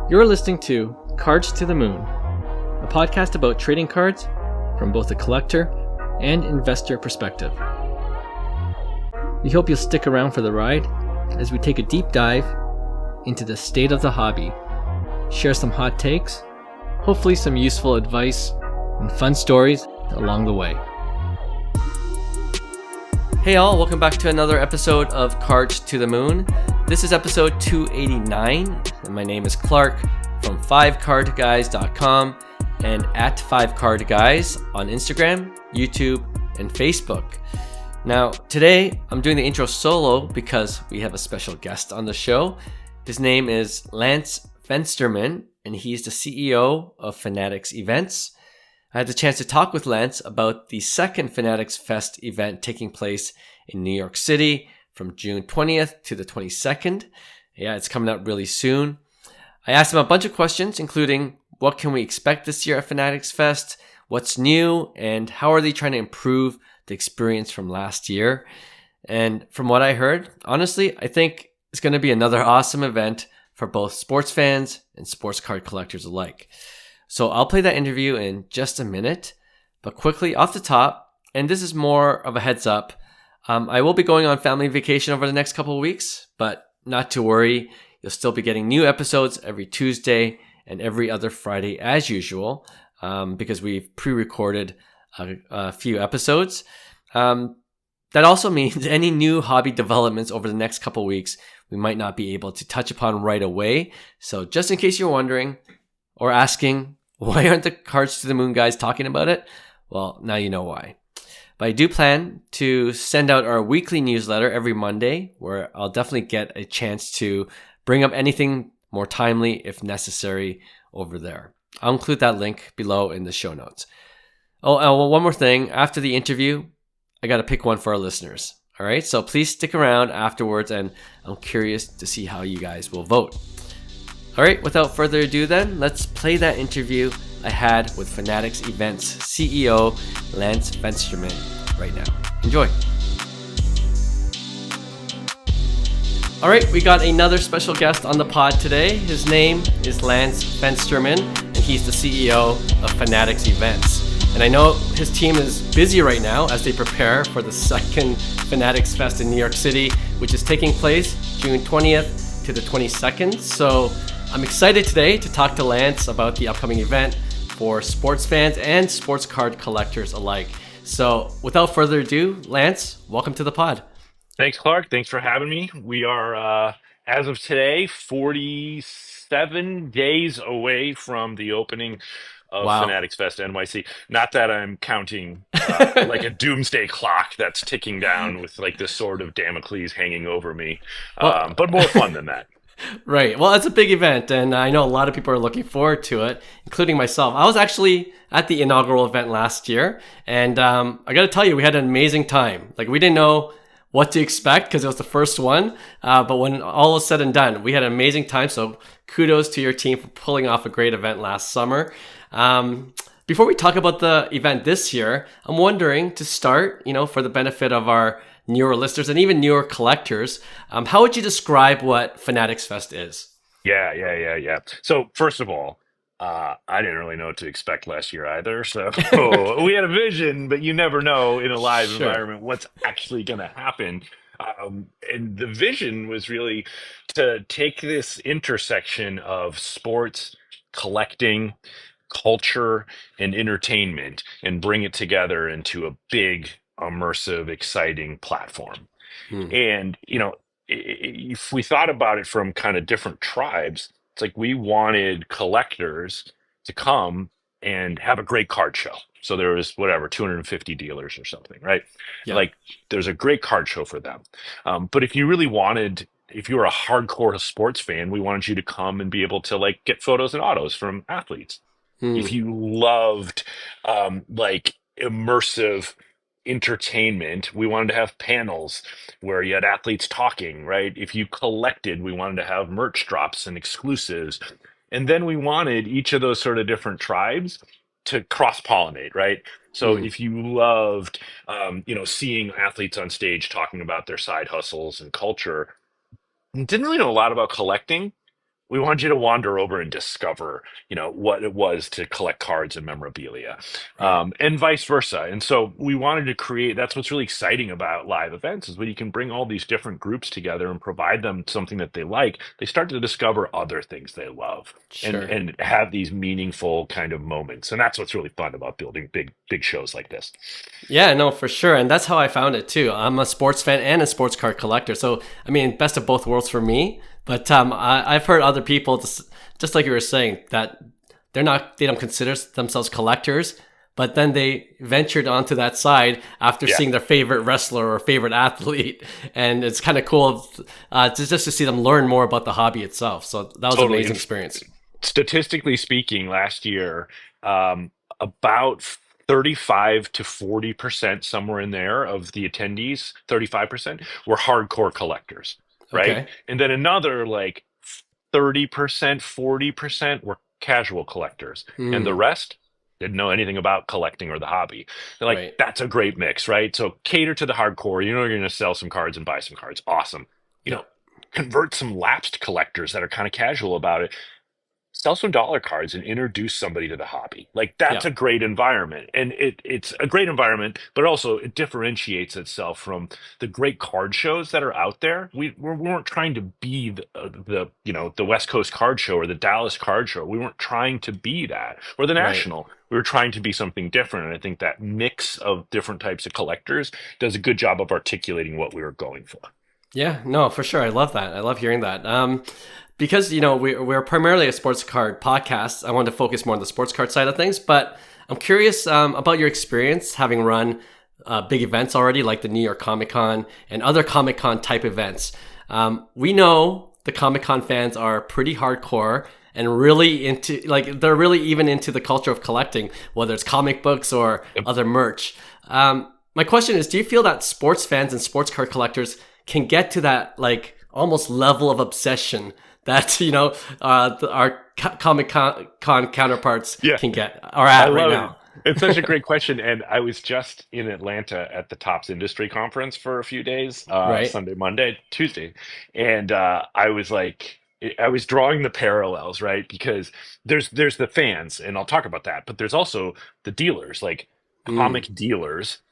You're listening to Cards to the Moon, a podcast about trading cards from both a collector and investor perspective. We hope you'll stick around for the ride as we take a deep dive into the state of the hobby, share some hot takes, hopefully some useful advice, and fun stories along the way. Hey all, welcome back to another episode of Cards to the Moon. This is episode 289, and my name is Clark from 5cardguys.com and at 5cardguys on Instagram, YouTube, and Facebook. Now, today I'm doing the intro solo because we have a special guest on the show. His name is Lance Fensterman, and he's the CEO of Fanatics Events. I had the chance to talk with Lance about the second Fanatics Fest event taking place in New York City from June 20th to the 22nd. Yeah, it's coming up really soon. I asked him a bunch of questions, including what can we expect this year at Fanatics Fest, what's new, and how are they trying to improve the experience from last year. And from what I heard, honestly, I think it's going to be another awesome event for both sports fans and sports card collectors alike. So I'll play that interview in just a minute, but quickly off the top, and this is more of a heads up, I will be going on family vacation over the next couple of weeks, but not to worry. You'll still be getting new episodes every Tuesday and every other Friday as usual, because we've pre-recorded a few episodes. That also means any new hobby developments over the next couple of weeks, we might not be able to touch upon right away. So just in case you're wondering or asking, why aren't the Cards to the Moon guys talking about it? Well, now you know why. But I do plan to send out our weekly newsletter every Monday, where I'll definitely get a chance to bring up anything more timely if necessary over there. I'll include that link below in the show notes. Oh, well, one more thing. After the interview, I got to pick one for our listeners. All right, so please stick around afterwards, and I'm curious to see how you guys will vote. All right, without further ado then, let's play that interview I had with Fanatics Events CEO Lance Fensterman right now. Enjoy. All right, we got another special guest on the pod today. His name is Lance Fensterman, and he's the CEO of Fanatics Events. And I know his team is busy right now as they prepare for the second Fanatics Fest in New York City, which is taking place June 20th to the 22nd. So I'm excited today to talk to Lance about the upcoming event for sports fans and sports card collectors alike. So without further ado, Lance, welcome to the pod. Thanks, Clark. Thanks for having me. We are, as of today, 47 days away from the opening of Wow. Fanatics Fest NYC. Not that I'm counting like a doomsday clock that's ticking down with like this sword of Damocles hanging over me, Well, but more fun than that. right. Well, it's a big event, and I know a lot of people are looking forward to it, including myself. I was actually at the inaugural event last year, and I got to tell you, we had an amazing time. Like, we didn't know what to expect because it was the first one, but when all was said and done, we had an amazing time. So kudos to your team for pulling off a great event last summer. Before we talk about the event this year, I'm wondering, to start, for the benefit of our newer listeners and even newer collectors, how would you describe what Fanatics Fest is? Yeah. So first of all, I didn't really know what to expect last year either. So we had a vision, but you never know in a live Sure. environment what's actually going to happen. And the vision was really to take this intersection of sports, collecting, culture, and entertainment and bring it together into a big, immersive, exciting platform. Hmm. And, if we thought about it from kind of different tribes, it's like we wanted collectors to come and have a great card show. So there was whatever, 250 dealers or something, right? Yeah. Like there's a great card show for them. But if you really wanted, if you were a hardcore sports fan, we wanted you to come and be able to like get photos and autos from athletes. Hmm. If you loved like immersive entertainment, we wanted to have panels where you had athletes talking, right? If you collected, we wanted to have merch drops and exclusives. And then we wanted each of those sort of different tribes to cross pollinate, right? So Hmm. if you loved, seeing athletes on stage talking about their side hustles and culture, and didn't really know a lot about collecting, we wanted you to wander over and discover, what it was to collect cards and memorabilia, Right. and vice versa. And so we wanted to create. That's what's really exciting about live events is when you can bring all these different groups together and provide them something that they like. They start to discover other things they love and Sure. and have these meaningful kind of moments. And that's what's really fun about building big shows like this. Yeah, no, for sure. And that's how I found it too. I'm a sports fan and a sports card collector. So, I mean, best of both worlds for me. But I've heard other people, just like you were saying, that they don't consider themselves collectors, but then they ventured onto that side after Yeah, seeing their favorite wrestler or favorite athlete. And it's kind of cool just to see them learn more about the hobby itself. So that was an totally. amazing And experience. statistically speaking, last year, about 35 to 40%, somewhere in there, of the attendees, 35% were hardcore collectors, right? Okay. And then another like 30%, 40% were casual collectors. And the Hmm. rest didn't know anything about collecting or the hobby. They're like, Right. that's a great mix, right? So cater to the hardcore. You're going to sell some cards and buy some cards. Awesome. You know, Yep. convert some lapsed collectors that are kind of casual about it, sell some dollar cards and introduce somebody to the hobby. Like that's a Yep. great environment. And it's a great environment, but also it differentiates itself from the great card shows that are out there. We weren't trying to be the West Coast card show or the Dallas card show. We weren't trying to be that, or the Right. national. We were trying to be something different. And I think that mix of different types of collectors does a good job of articulating what we were going for. Yeah, no, for sure. I love that. I love hearing that. Because we're primarily a sports card podcast. I want to focus more on the sports card side of things, but I'm curious about your experience having run big events already, like the New York Comic Con and other Comic Con type events. We know the Comic Con fans are pretty hardcore and really into they're really even into the culture of collecting, whether it's comic books or other merch. My question is, do you feel that sports fans and sports card collectors can get to that like almost level of obsession that our Comic Con counterparts Yeah. can get are I at right love it. now? It's such a great question. And I was just in Atlanta at the Tops Industry Conference for a few days, Right. Sunday, Monday, Tuesday. And I was like, I was drawing the parallels, right? Because there's the fans, and I'll talk about that, but there's also the dealers, like Mm, comic dealers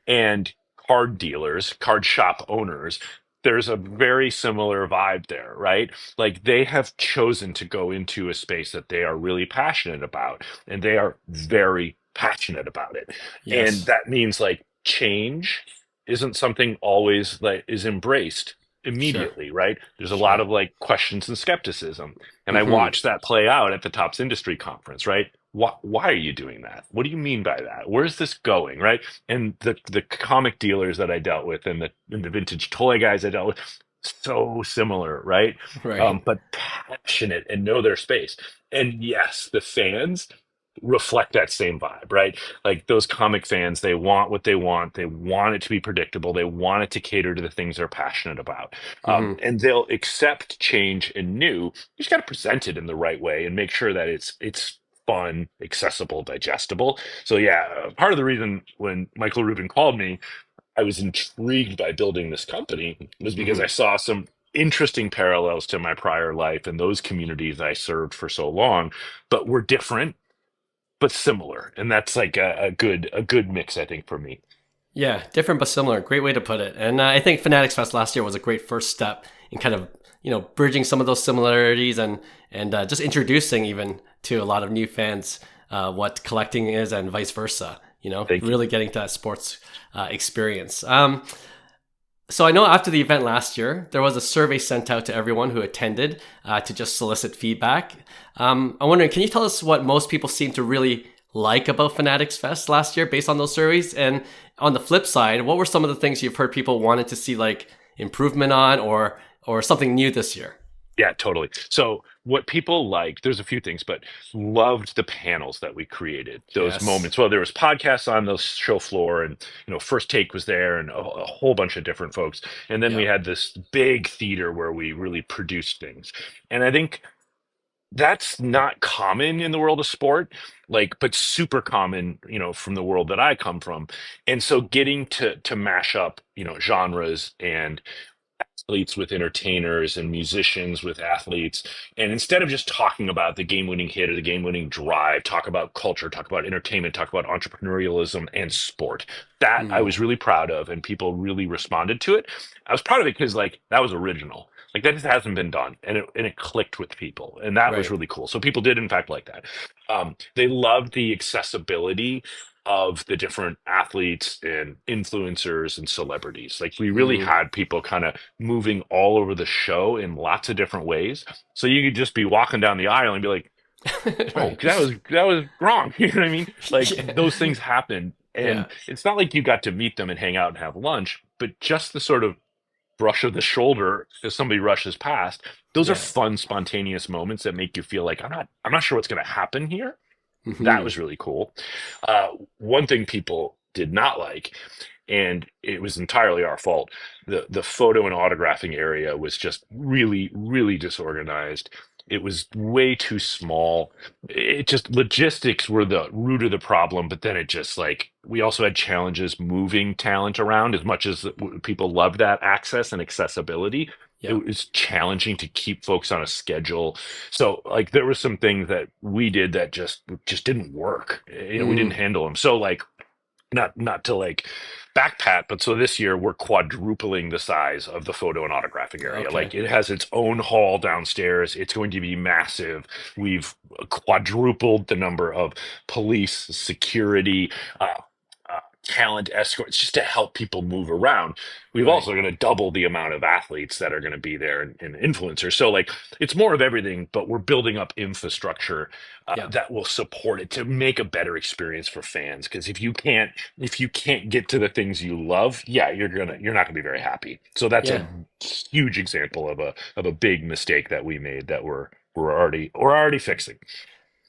and card dealers, card shop owners. There's a very similar vibe there, right? Like they have chosen to go into a space that they are really passionate about, and they are very passionate about it. And yes. that means like change isn't something always like is embraced Sure. immediately, right? There's a lot Sure. of like questions and skepticism. And I Hmm. watched that play out at the Tops Industry Conference, right? Why are you doing that? What do you mean by that? Where's this going, right? And the comic dealers that I dealt with and the vintage toy guys I dealt with, so similar, right? Right. But passionate and know their space. And yes, the fans reflect that same vibe, right? Like those comic fans, they want what they want. They want it to be predictable. They want it to cater to the things they're passionate about. Hmm. And they'll accept change and new. You just got to present it in the right way and make sure that it's fun, accessible, digestible. So yeah, part of the reason when Michael Rubin called me, I was intrigued by building this company was because I Hmm. saw some interesting parallels to my prior life and those communities I served for so long, but were different but similar. And that's like a good mix, I think, for me. Yeah, different but similar. Great way to put it. And I think Fanatics Fest last year was a great first step in kind of bridging some of those similarities and just introducing even to a lot of new fans what collecting is and vice versa. Thank you. Really getting to that sports experience. So I know after the event last year, there was a survey sent out to everyone who attended to just solicit feedback. I'm wondering, can you tell us what most people seem to really like about Fanatics Fest last year based on those surveys? And on the flip side, what were some of the things you've heard people wanted to see like improvement on or something new this year? Yeah, totally. So what people liked, there's a few things, but loved the panels that we created. Those Yes. moments. Well, there was podcasts on the show floor, and First Take was there, and a whole bunch of different folks. And then we Yep. had this big theater where we really produced things. And I think that's not common in the world of sport, like, but super common, from the world that I come from. And so getting to mash up, genres and athletes with entertainers and musicians with athletes. And instead of just talking about the game-winning hit or the game-winning drive, talk about culture, talk about entertainment, talk about entrepreneurialism and sport. That I Mm, was really proud of, and people really responded to it. I was proud of it because like that was original. Like that just hasn't been done, and it clicked with people, and that was right. really cool. So people did in fact like that. They loved the accessibility of the different athletes and influencers and celebrities. Like we really Mm, had people kind of moving all over the show in lots of different ways. So you could just be walking down the aisle and be like, "Oh, right. that was wrong." You know what I mean? Like Yeah. those things happen, Yeah. and it's not like you got to meet them and hang out and have lunch, but just the sort of brush of the shoulder as somebody rushes past. Those are Yeah. fun, spontaneous moments that make you feel like I'm not sure what's going to happen here. That Hmm. was really cool. Uh, One thing people did not like, and it was entirely our fault, the photo and autographing area was just really, really disorganized. It was way too small. It just logistics were the root of the problem, but then it just like we also had challenges moving talent around as much as people love that access and accessibility. It Yeah. was challenging to keep folks on a schedule, so like there were some things that we did that just didn't work. We didn't Mm, handle them. So like not to like back pat, but so this year we're quadrupling the size of the photo and autographing area. okay. Like it has its own hall downstairs. It's going to be massive. We've quadrupled the number of police, security, talent escorts just to help people move around. We've Right. also going to double the amount of athletes that are going to be there and influencers. So like it's more of everything, but we're building up infrastructure Yeah. that will support it to make a better experience for fans. Because if you can't get to the things you love, yeah, you're not gonna be very happy. So that's a Yeah. huge example of a big mistake that we made that we're already fixing.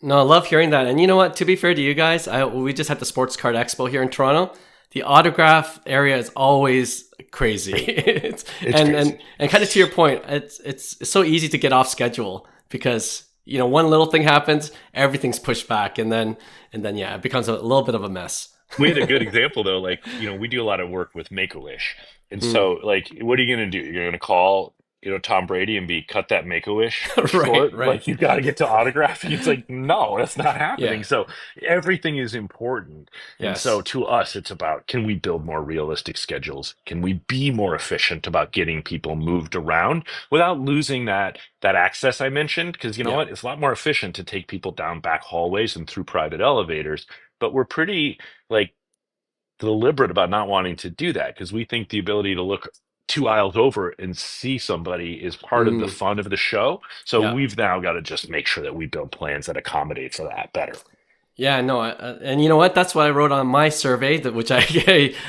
No, I love hearing that. And you know what? To be fair to you guys, we just had the Sports Card Expo here in Toronto. The autograph area is always crazy. it's, It's crazy. and kind of to your point, it's so easy to get off schedule because one little thing happens, everything's pushed back, and then yeah, it becomes a little bit of a mess. We had a good example though, like, we do a lot of work with Make-A-Wish. And Mm. so like what are you gonna do? You're gonna call, Tom Brady and be cut that Make-A-Wish Right, short? right. Like you gotta get to autographing. It's like, no, that's not Yeah. happening. So everything is important. And so Yes. to us, it's about can we build more realistic schedules? Can we be more efficient about getting people moved around without losing that access I mentioned? Because you know Yeah. what? It's a lot more efficient to take people down back hallways and through private elevators. But we're pretty like deliberate about not wanting to do that because we think the ability to look two aisles over and see somebody is part of the Mm. fun of the show. So Yeah. we've now got to just make sure that we build plans that accommodate for that better. Yeah, no, and you know what? That's what I wrote on my survey, that which I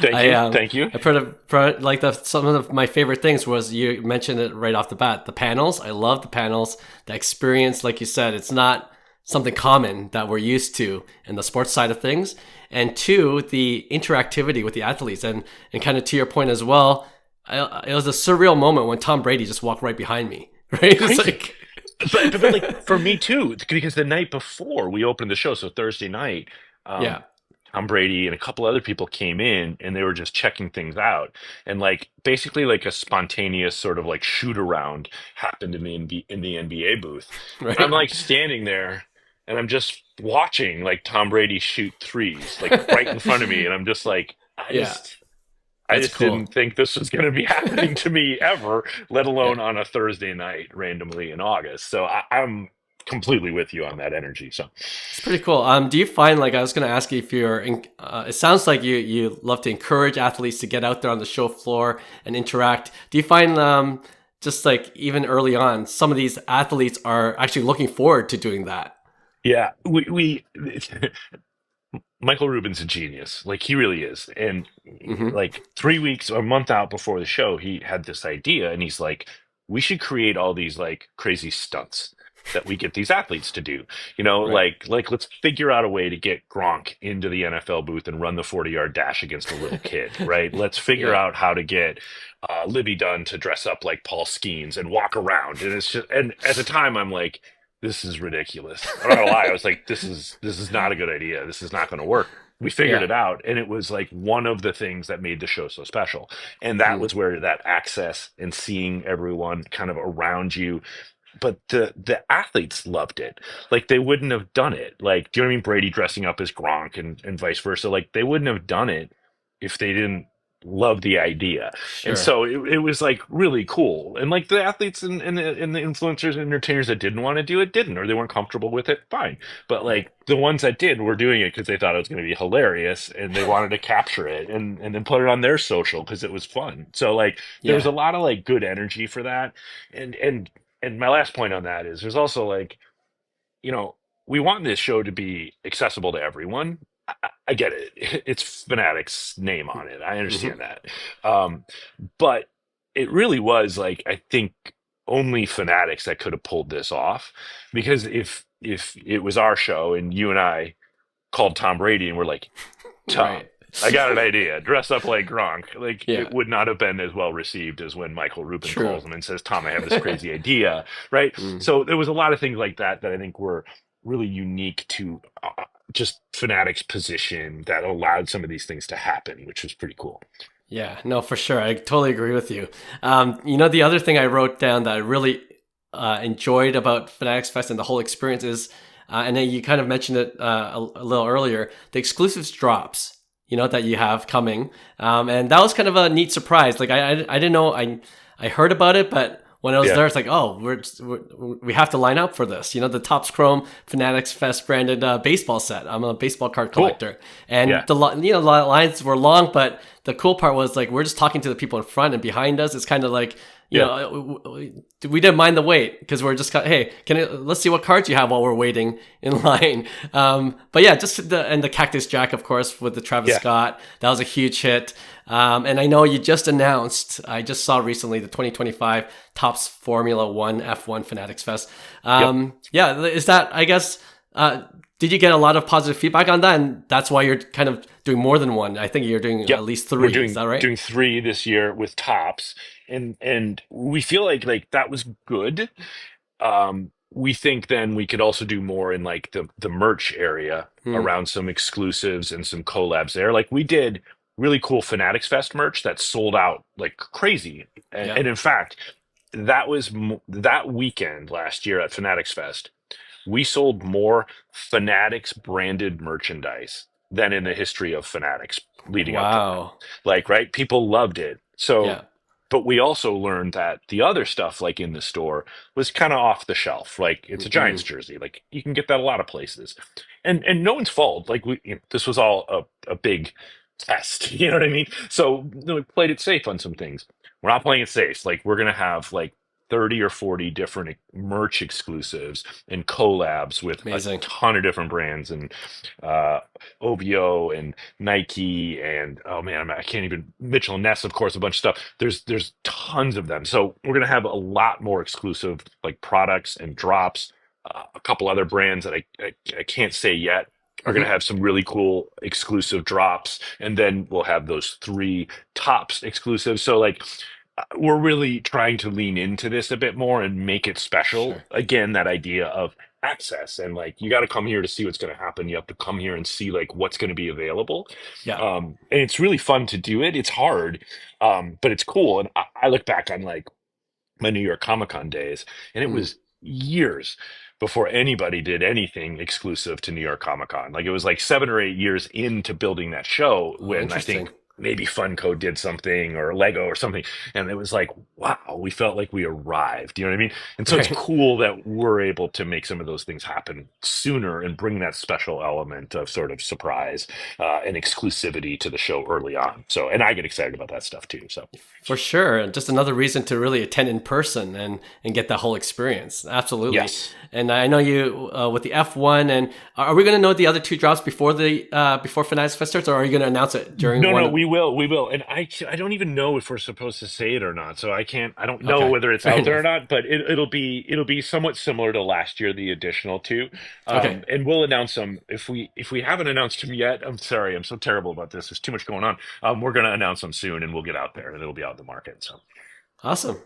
Thank I you. um Thank you. I put like some of my favorite things was you mentioned it right off the bat. The panels, I love the panels. The experience, like you said, it's not something common that we're used to in the sports side of things. And two, the interactivity with the athletes, and kind of to your point as well, it was a surreal moment when Tom Brady just walked right behind me. Right? It's Crazy. like, But like for me too, because the night before we opened the show, so Thursday night, um, yeah, Tom Brady and a couple other people came in and they were just checking things out. And like basically like a spontaneous sort of like shoot around happened in the NBA booth. I'm right. like standing there and I'm just watching like Tom Brady shoot threes like right in front of me. And I'm just like, Yeah, I that's just didn't cool. think this was going to be happening to me ever, let Yeah. alone on a Thursday night randomly in August. So I'm completely with you on that energy. So It's pretty cool. Do you find, like, I was going to ask you if it sounds like you love to encourage athletes to get out there on the show floor and interact. Do you find, just like even early on, some of these athletes are actually looking forward to doing that? yeah, we Michael Rubin's a genius. Like he really is. And Hmm. like 3 weeks or a month out before the show, he had this idea and he's like, we should create all these like crazy stunts that we get these athletes to do. Right. Like let's figure out a way to get Gronk into the NFL booth and run the 40-yard dash against a little kid, right? Let's figure Yeah. out how to get Libby Dunn to dress up like Paul Skeens and walk around. And it's just, and at the time I'm like, this is ridiculous. I'm not gonna lie. I was like, this is not a good idea. This is not going to work. We figured Yeah. it out, and it was like one of the things that made the show so special. And that Mm. was where that access and seeing everyone kind of around you, but the athletes loved it. Like they wouldn't have done it. Like, do you know what I mean? Brady dressing up as Gronk and vice versa. Like they wouldn't have done it if they didn't love the idea. And Sure. so it was like really cool. And like the athletes and the influencers and entertainers that didn't want to do it didn't, or they weren't comfortable with it, fine. But Right. like the ones that did were doing it because they thought it was going to be hilarious and they wanted to capture it and then put it on their social because it was fun. So like there was Yeah. a lot of like good energy for that. And my last point on that is there's also like, you know, we want this show to be accessible to everyone. I get it. It's Fanatics name on it. I Hmm. understand that. Um, but it really was like, I think only Fanatics that could have pulled this off, because if it was our show and you and I called Tom Brady and we're like, Tom, Right. I got an idea. Dress up like Gronk. Like it Yeah. would not have been as well received as when Michael Rubin True. calls him and says, "Tom, I have this crazy idea." Right. Mm. So there was a lot of things like that that I think were really unique to just Fanatics' position that allowed some of these things to happen, which was pretty cool. Yeah, no, for sure. I totally agree with you. The other thing I wrote down that I really enjoyed about Fanatics Fest and the whole experience is, and then you kind of mentioned it a little earlier, the exclusives drops, that you have coming. And that was kind of a neat surprise. Like I didn't know, I heard about it, but when I was Yeah. there, it's like, oh, we have to line up for this. The Topps Chrome Fanatics Fest branded baseball set. I'm a baseball card Cool. collector, and Yeah. the lines were long, but the cool part was like we're just talking to the people in front and behind us. It's kind of like Yeah. we didn't mind the wait because we're just hey, let's see what cards you have while we're waiting in line. But yeah, just the Cactus Jack, of course, with the Travis Yeah. Scott, that was a huge hit. And I know you just announced, I just saw recently the 2025 Topps Formula One F1 Fanatics Fest. Yep. Yeah, is that, I guess, did you get a lot of positive feedback on that? And that's why you're kind of doing more than one. I think you're doing Yep. at least We're three. Is doing that right? doing three this year with Tops, and we feel like that was good. We think then we could also do more in like the merch area Hmm. around some exclusives and some collabs there. Like we did really cool Fanatics Fest merch that sold out like crazy. Yeah. And in fact, that was that weekend last year at Fanatics Fest, we sold more Fanatics branded merchandise than in the history of Fanatics leading up to that. Wow. Like, right? People loved it. So, Yeah. but we also learned that the other stuff, like in the store, was kind of off the shelf. Like, it's a Giants Hmm. jersey. Like, you can get that a lot of places, and no one's fault. Like, this was all a big test. You know what I mean? So we played it safe on some things. We're not playing it safe. Like, we're gonna have like 30 or 40 different merch exclusives and collabs with a Amazing. ton of different brands and uh, OVO and Nike and oh man, I can't even Mitchell and Ness, of course, a bunch of stuff. There's tons of them. So we're gonna have a lot more exclusive like products and drops. A couple other brands that I can't say yet are going to Hmm. have some really cool exclusive drops, and then we'll have those three tops exclusives. So like we're really trying to lean into this a bit more and make it special. Sure. Again, that idea of access and like you got to come here to see what's going to happen. You have to come here and see like what's going to be available. Yeah. And it's really fun to do it. It's hard, but it's cool. And I look back on like my New York Comic Con days, and it Mm. was years before anybody did anything exclusive to New York Comic Con. Like it was like 7 or 8 years into building that show Oh, when I interesting. think maybe Funko did something or Lego or something. And it was like, wow, we felt like we arrived. You know what I mean? And so it's Right. cool that we're able to make some of those things happen sooner and bring that special element of sort of surprise and exclusivity to the show early on. So, and I get excited about that stuff too. So, For sure. And just another reason to really attend in person and get that whole experience. Absolutely. yes. And I know you with the F1, and are we going to know the other two drops before the before Fanatics Fest starts, or are you going to announce it during No, one no, of? we will, and I don't even know if we're supposed to say it or not. So I can't, I don't know Okay, whether it's fair out there or enough. not. But it'll be somewhat similar to last year, the additional two, Okay, and we'll announce them if we haven't announced them yet. I'm sorry, I'm so terrible about this. There's too much going on. We're gonna announce them soon, and we'll get out there, and it'll be out in the market. So awesome.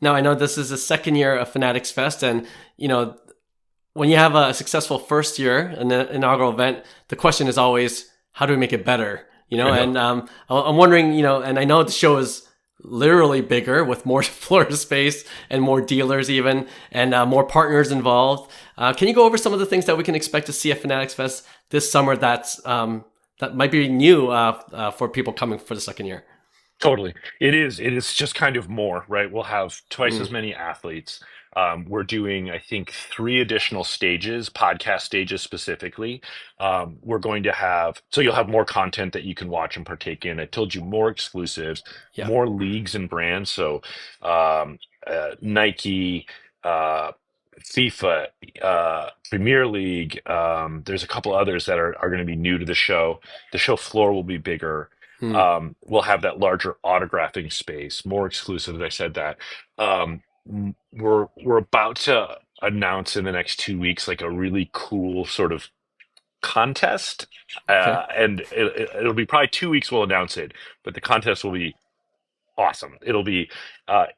Now I know this is the second year of Fanatics Fest, and you know when you have a successful first year, an inaugural event, the question is always, how do we make it better? And I'm wondering, and I know the show is literally bigger with more floor space and more dealers even, and more partners involved. Can you go over some of the things that we can expect to see at Fanatics Fest this summer that might be new for people coming for the second year? Totally. It is. It is just kind of more, right? We'll have twice as Mm, many athletes. We're doing, I think, 3 additional stages, podcast stages specifically. We're going to have, so you'll have more content that you can watch and partake in. I told you more exclusives, yeah. more leagues and brands. So Nike, uh, FIFA, Premier League. There's a couple others that are going to be new to the show. The show floor will be bigger. Mm, We'll have that larger autographing space, more exclusive. As I said that, we're about to announce in the next 2 weeks like a really cool sort of contest, okay. and it'll be probably 2 weeks. We'll announce it, but the contest will be awesome. It'll be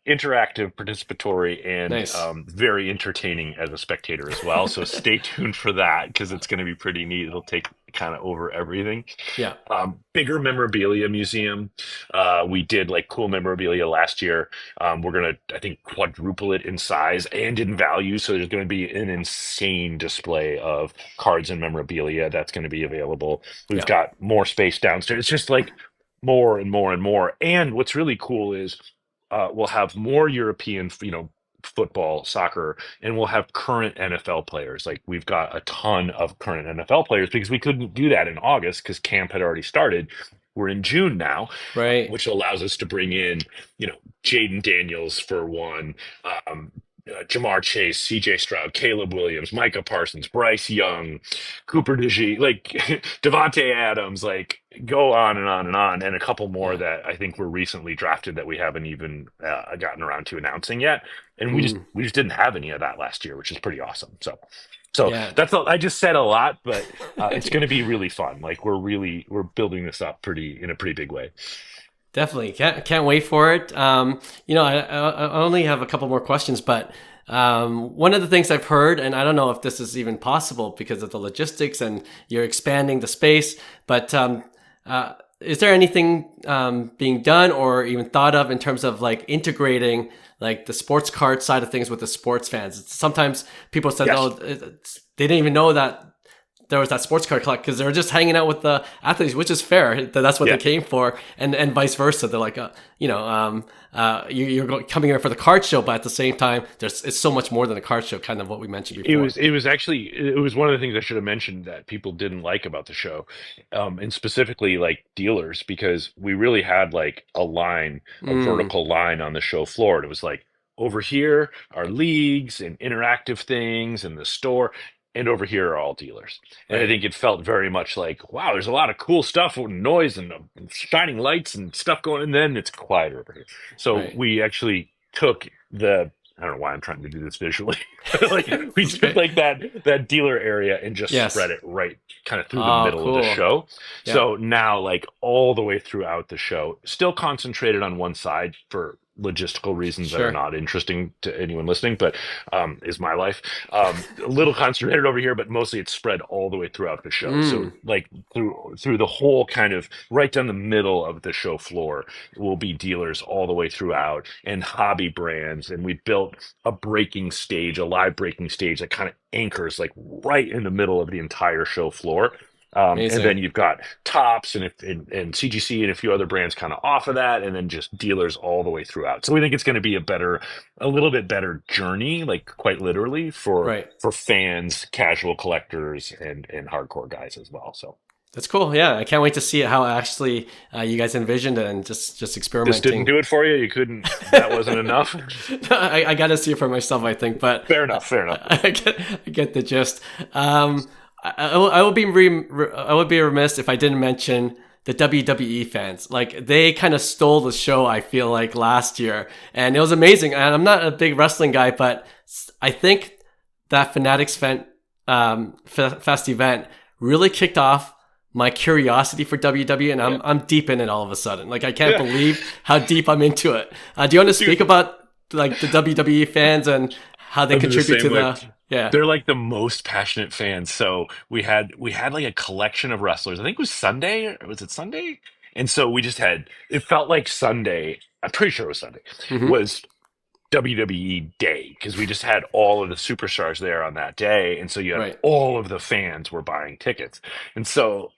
interactive, participatory, and Nice. very entertaining as a spectator as well. So stay tuned for that because it's going to be pretty neat. It'll take kind of over everything. Yeah. Bigger memorabilia museum. We did like cool memorabilia last year. We're gonna, I think, quadruple it in size and in value. So there's going to be an insane display of cards and memorabilia that's going to be available. We've Yeah. got more space downstairs. It's just like more and more and more. And what's really cool is we'll have more European, football, soccer, and we'll have current NFL players. Like we've got a ton of current NFL players because we couldn't do that in August because camp had already started. We're in June now, Right. which allows us to bring in, Jaden Daniels for one, Jamar Chase, C.J. Stroud, Caleb Williams, Micah Parsons, Bryce Young, Cooper DeGea, like Devontae Adams, like go on and on and on, and a couple more Yeah. that I think were recently drafted that we haven't even gotten around to announcing yet, and we just Mm, we just didn't have any of that last year, which is pretty awesome. So yeah. that's all. I just said a lot, but it's going to be really fun. Like we're building this up in a pretty big way. Definitely can't wait for it. I only have a couple more questions, but one of the things I've heard, and I don't know if this is even possible because of the logistics and you're expanding the space, but is there anything being done or even thought of in terms of like integrating like the sports card side of things with the sports fans? Sometimes people said, Yes. "Oh, they didn't even know that." There was that sports card collect because they were just hanging out with the athletes, which is fair. That's what they Yeah. came for, and vice versa. They're like, you're coming here for the card show, but at the same time, it's so much more than a card show. Kind of what we mentioned It before. was it was actually it was one of the things I should have mentioned that people didn't like about the show, and specifically like dealers, because we really had like a Mm, vertical line on the show floor. And it was like over here are leagues and interactive things and the store, and over here are all dealers. And I right, think it felt very much like, wow, there's a lot of cool stuff with noise and shining lights and stuff going, and then it's quiet over here. So right. we actually took the I don't know why I'm trying to do this visually. Like we That's took great. like that dealer area and just spread Yes. it right kind of through the Oh, middle of the cool. show. Yeah. So now like all the way throughout the show, still concentrated on one side for logistical reasons that are Sure. not interesting to anyone listening, but is my life. A little concentrated over here, but mostly it's spread all the way throughout the show. So Mm, like through the whole kind of right down the middle of the show floor will be dealers all the way throughout and hobby brands. And we built a breaking stage, a live breaking stage that kind of anchors like right in the middle of the entire show floor. And then amazing. you've got Tops and CGC and a few other brands kind of off of that, and then just dealers all the way throughout. So we think it's going to be a little bit better journey, like quite literally Right. for fans, casual collectors, and hardcore guys as well. So That's cool. Yeah, I can't wait to see how actually you guys envisioned it and just this didn't experimenting. do it for you. You couldn't. That wasn't enough. I got to see it for myself, I think, but Fair enough. Fair enough. I get the gist. I would be I would be remiss if I didn't mention the WWE fans. Like they kind of stole the show. I feel like last year, and it was amazing. And I'm not a big wrestling guy, but I think that Fest event really kicked off my curiosity for WWE, and Yeah. I'm deep in it all of a sudden. Like I can't Yeah. believe how deep I'm into it. Do you want to Dude, speak about like the WWE fans and how they I'm the contribute to same way. the yeah. They're like the most passionate fans. So we had like a collection of wrestlers. I think it was Sunday. Or was it Sunday? And so we just had. It felt like Sunday. I'm pretty sure it was Sunday. Hmm. Was WWE Day because we just had all of the superstars there on that day, and so you had Right. all of the fans were buying tickets, and so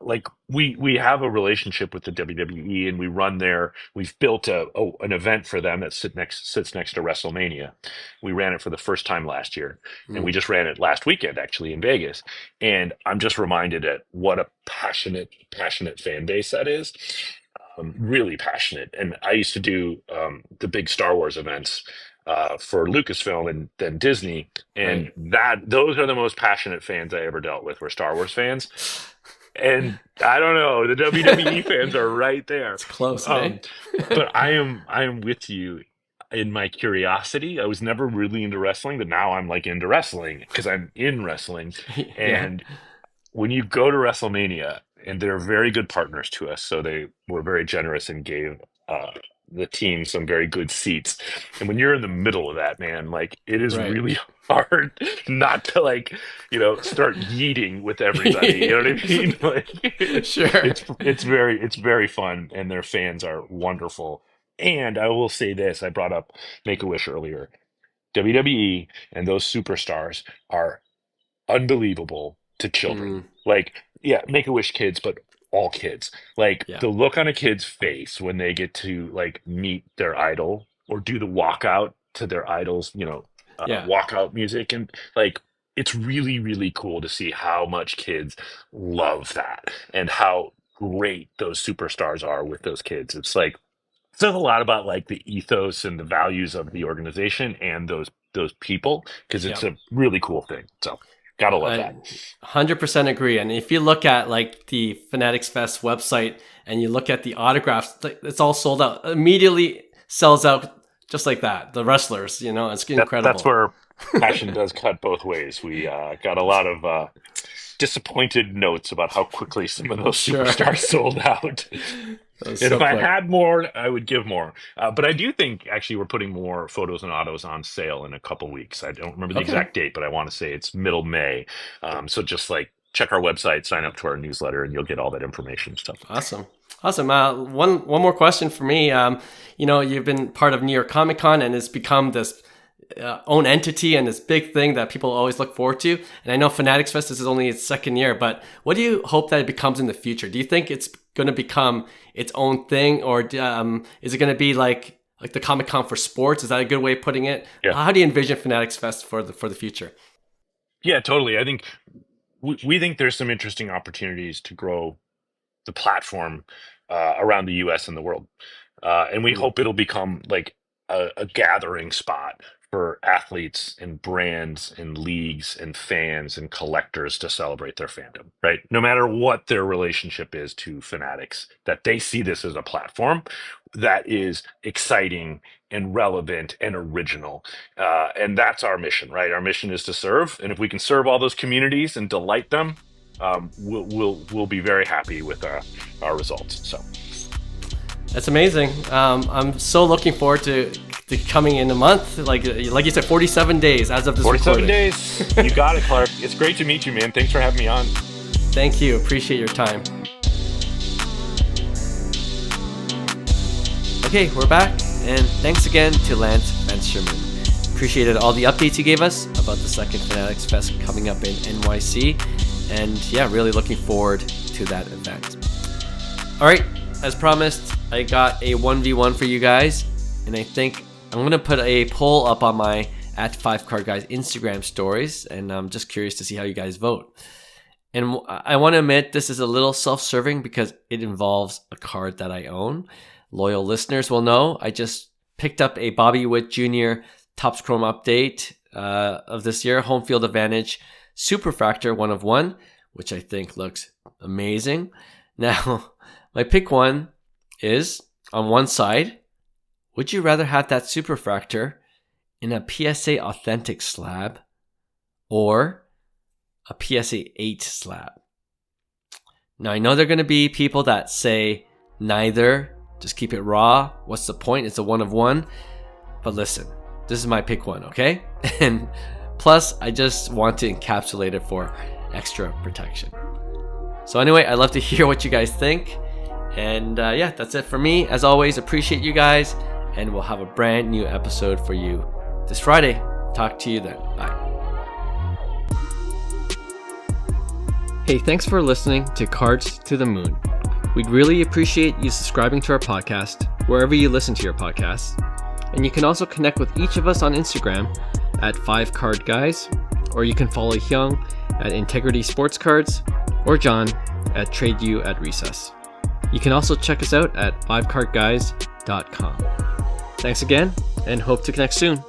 like we have a relationship with the WWE, and we run there. We've built an event for them that sits next to WrestleMania. We ran it for the first time last year, and we Mm. just ran it last weekend actually in Vegas. And I'm just reminded at what a passionate fan base that is, really passionate. And I used to do the big Star Wars events for Lucasfilm and then Disney, and Right. those are the most passionate fans I ever dealt with were Star Wars fans. And I don't know, the WWE fans are right there. It's close, eh? Um, but I am with you in my curiosity. I was never really into wrestling, but now I'm like into wrestling because I'm in wrestling. Yeah. And when you go to WrestleMania, and they're very good partners to us, so they were very generous and gave the team some very good seats. And when you're in the middle of that, man, like it is Right. really hard not to like, start yeeting with everybody. You know what I mean? Like Sure. it's very fun, and their fans are wonderful. And I will say this: I brought up Make a Wish earlier. WWE and those superstars are unbelievable to children. Mm. Like, yeah, Make a Wish kids, but all kids. Like Yeah. the look on a kid's face when they get to like meet their idol or do the walkout to their idol's, Yeah. walkout music, and like it's really, really cool to see how much kids love that and how great those superstars are with those kids. It's like it says a lot about like the ethos and the values of the organization and those people because Yeah. it's a really cool thing. So gotta love I that. 100% agree. And if you look at like the Fanatics Fest website and you look at the autographs, like, it's all sold out. Immediately sells out just like that. The wrestlers, it's That's incredible. where passion does cut both ways. We got a lot of disappointed notes about how quickly some of those Sure. superstars sold out. That was And so if I quick. had more, I would give more. But I do think actually we're putting more photos and autos on sale in a couple weeks. I don't remember the Okay. exact date, but I want to say it's middle May. So just like check our website, sign up to our newsletter, and you'll get all that information stuff. Awesome. Awesome. One more question for me. You've been part of New York Comic Con and it's become this own entity and this big thing that people always look forward to. And I know Fanatics Fest, this is only its second year, but what do you hope that it becomes in the future? Do you think it's going to become its own thing, or is it going to be like the Comic Con for sports? Is that a good way of putting it? Yeah. How do you envision Fanatics Fest for the future? Yeah, totally. I think we think there's some interesting opportunities to grow the platform around the U.S. and the world, and we Mm. hope it'll become like a gathering spot for athletes and brands and leagues and fans and collectors to celebrate their fandom. Right, no matter what their relationship is to Fanatics, that they see this as a platform that is exciting and relevant and original, and that's our mission. Right, our mission is to serve, and if we can serve all those communities and delight them, we'll be very happy with our results. So That's amazing. I'm so looking forward to coming in a month. Like you said, 47 days as of this 47 recording. days. You got it, Clark. It's great to meet you, man. Thanks for having me on. Thank you. Appreciate your time. Okay, we're back, and thanks again to Lance Fensterman. Appreciated all the updates he gave us about the second Fanatics Fest coming up in NYC, and yeah, really looking forward to that event. All right, as promised, I got a 1v1 for you guys, and I think I'm going to put a poll up on my @5cardguys Instagram stories, and I'm just curious to see how you guys vote. And I want to admit this is a little self-serving because it involves a card that I own. Loyal listeners will know I just picked up a Bobby Witt Jr. Topps Chrome update of this year, Home Field Advantage Superfractor 1 of 1, which I think looks amazing. Now, my pick one is, on one side, would you rather have that Superfractor in a PSA Authentic slab or a PSA 8 slab? Now, I know there are going to be people that say neither, just keep it raw. What's the point? It's a 1 of 1. But listen, this is my pick one, okay? And plus, I just want to encapsulate it for extra protection. So anyway, I'd love to hear what you guys think. And yeah, that's it for me. As always, appreciate you guys. And we'll have a brand new episode for you this Friday. Talk to you then. Bye. Hey, thanks for listening to Cards to the Moon. We'd really appreciate you subscribing to our podcast wherever you listen to your podcasts. And you can also connect with each of us on Instagram at 5cardguys, or you can follow Hyung at Integrity Sports Cards, or John at TradeU at Recess. You can also check us out at 5cardguys.com. Thanks again, and hope to connect soon.